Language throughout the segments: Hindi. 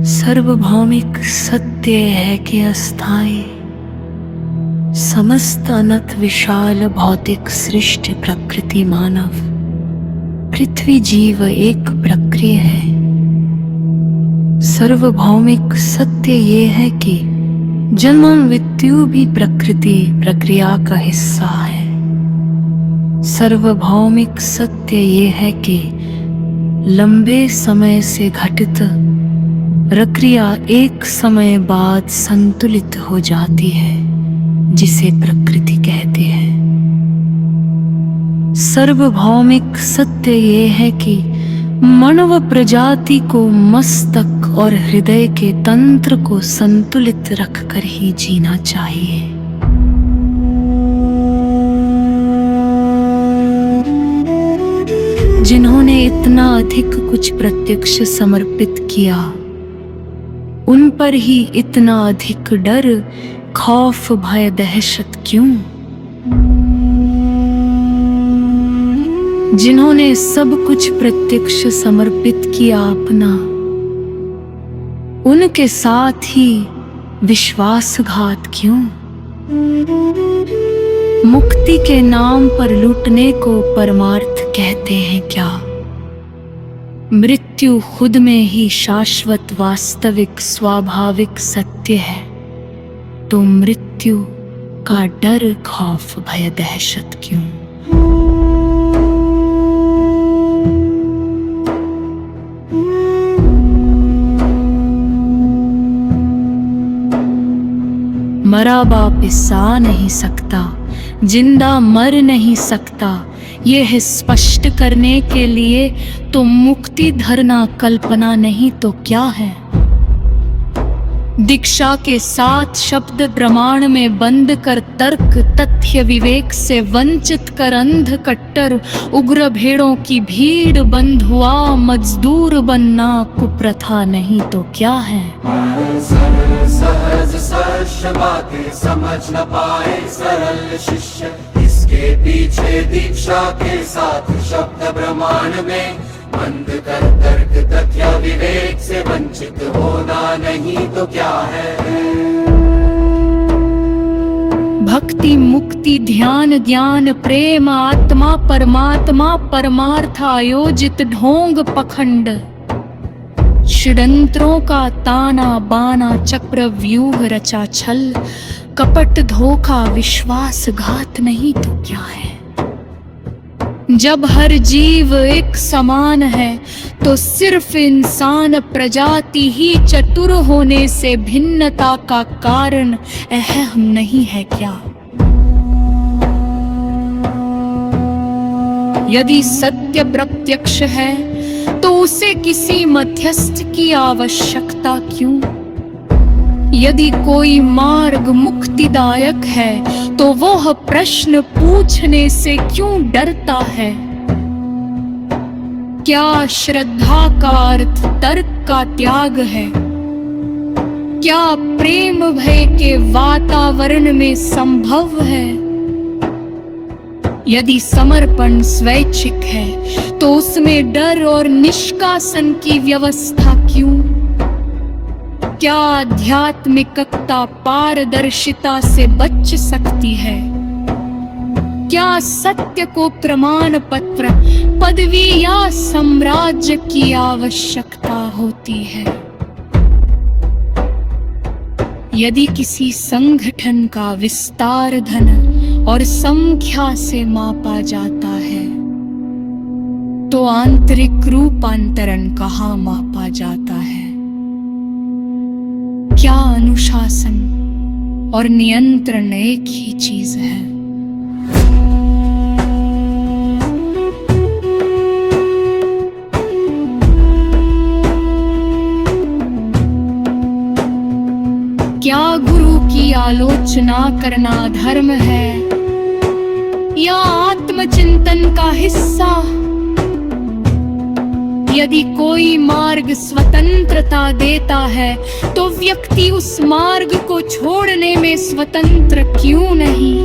सर्वभौमिक सत्य है कि अस्थायी समस्त अनंत विशाल भौतिक सृष्टि प्रकृति मानव पृथ्वी जीव एक प्रक्रिया है। सर्वभौमिक सत्य ये है कि जन्म मृत्यु भी प्रकृति प्रक्रिया का हिस्सा है। सर्वभौमिक सत्य ये है कि लंबे समय से घटित प्रक्रिया एक समय बाद संतुलित हो जाती है, जिसे प्रकृति कहते हैं। सर्वभौमिक सत्य ये है कि मानव प्रजाति को मस्तक और हृदय के तंत्र को संतुलित रखकर ही जीना चाहिए। जिन्होंने इतना अधिक कुछ प्रत्यक्ष समर्पित किया, उन पर ही इतना अधिक डर, खौफ, भय, दहशत क्यों? जिन्होंने सब कुछ प्रत्यक्ष समर्पित किया अपना, उनके साथ ही विश्वासघात क्यों? मुक्ति के नाम पर लूटने को परमार्थ कहते हैं क्या? मृत्यु खुद में ही शाश्वत वास्तविक स्वाभाविक सत्य है, तो मृत्यु का डर, खौफ, भय, दहशत क्यों? मरा बाप आ नहीं सकता, जिंदा मर नहीं सकता, यह स्पष्ट करने के लिए तो मुक्ति धरना कल्पना नहीं तो क्या है। दीक्षा के साथ शब्द प्रमाण में बंद कर तर्क तथ्य विवेक से वंचित कर अंध कट्टर उग्र भेड़ों की भीड़ बंद हुआ मजदूर बनना कुप्रथा नहीं तो क्या है। सहज सहज बातें समझ न पाए सरल शिष्य, इसके पीछे दीक्षा के साथ शब्द प्रमाण में बंद कर तर्क तथ्य विवेक से वंचित होना नहीं तो क्या है। भक्ति मुक्ति ध्यान ज्ञान प्रेम आत्मा परमात्मा परमार्थ आयोजित ढोंग पखंड, षड्यंत्रों का ताना बाना चक्र व्यूह रचा छल, कपट धोखा विश्वासघात नहीं तो क्या है। जब हर जीव एक समान है तो सिर्फ इंसान प्रजाति ही चतुर होने से भिन्नता का कारण अहम नहीं है क्या? यदि सत्य प्रत्यक्ष है तो उसे किसी मध्यस्थ की आवश्यकता क्यों? यदि कोई मार्ग मुक्तिदायक है तो वह प्रश्न पूछने से क्यों डरता है? क्या श्रद्धा का अर्थ तर्क का त्याग है? क्या प्रेम भय के वातावरण में संभव है? यदि समर्पण स्वैच्छिक है तो उसमें डर और निष्कासन की व्यवस्था क्यों? क्या आध्यात्मिकता पारदर्शिता से बच सकती है? क्या सत्य को प्रमाण पत्र पदवी या साम्राज्य की आवश्यकता होती है? यदि किसी संगठन का विस्तार धन और संख्या से मापा जाता है तो आंतरिक रूपांतरण कहाँ मापा जाता है? क्या अनुशासन और नियंत्रण एक ही चीज है? क्या गुरु की आलोचना करना धर्म है या आत्मचिंतन का हिस्सा? यदि कोई मार्ग स्वतंत्रता देता है तो व्यक्ति उस मार्ग को छोड़ने में स्वतंत्र क्यों नहीं?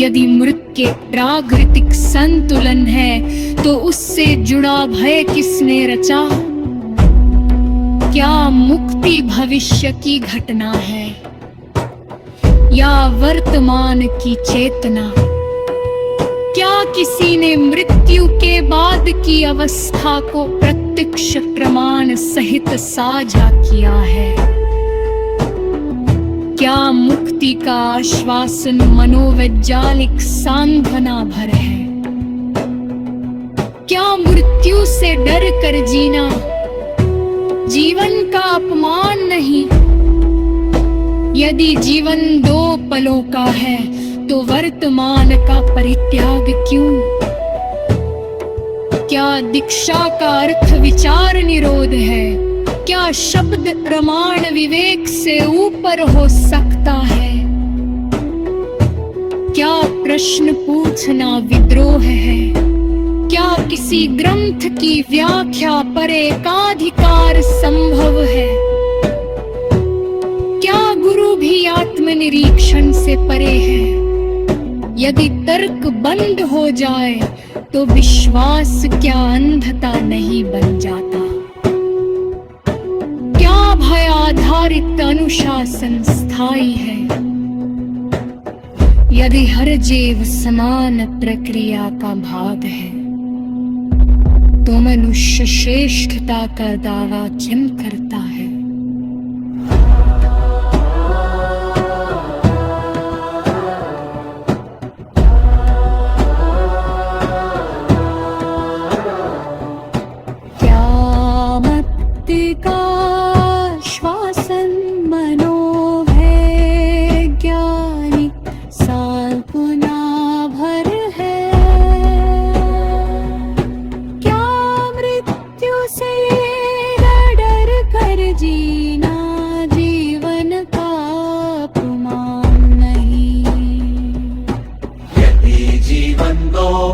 यदि मृत के प्राकृतिक संतुलन है तो उससे जुड़ा भय किसने रचा? क्या मुक्ति भविष्य की घटना है या वर्तमान की चेतना? क्या किसी ने मृत्यु के बाद की अवस्था को प्रत्यक्ष प्रमाण सहित साझा किया है? क्या मुक्ति का आश्वासन मनोवैज्ञानिक सांत्वना भर है? क्या मृत्यु से डर कर जीना जीवन का अपमान नहीं? यदि जीवन 2 पलों का है तो वर्तमान का परित्याग क्यों? क्या दीक्षा का अर्थ विचार निरोध है? क्या शब्द प्रमाण विवेक से ऊपर हो सकता है? क्या प्रश्न पूछना विद्रोह है? क्या किसी ग्रंथ की व्याख्या पर एकाधिकार संभव है? क्या गुरु भी आत्मनिरीक्षण से परे है? यदि तर्क बंद हो जाए तो विश्वास क्या अंधता नहीं बन जाता? क्या भय आधारित अनुशासन स्थायी है? यदि हर जीव समान प्रक्रिया का भाग है तो मनुष्य श्रेष्ठता का दावा क्यों करता है?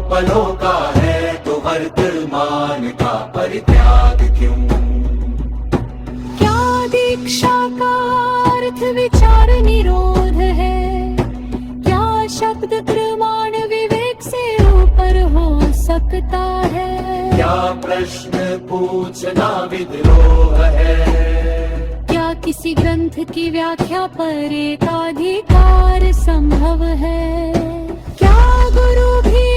पलों का है तो वर्तमान का परित्याग क्यों? क्या दीक्षा का अर्थ विचार निरोध है? क्या शब्द प्रमाण विवेक से ऊपर हो सकता है? क्या प्रश्न पूछना विद्रोह है? क्या किसी ग्रंथ की व्याख्या पर एकाधिकार संभव है? क्या गुरु भी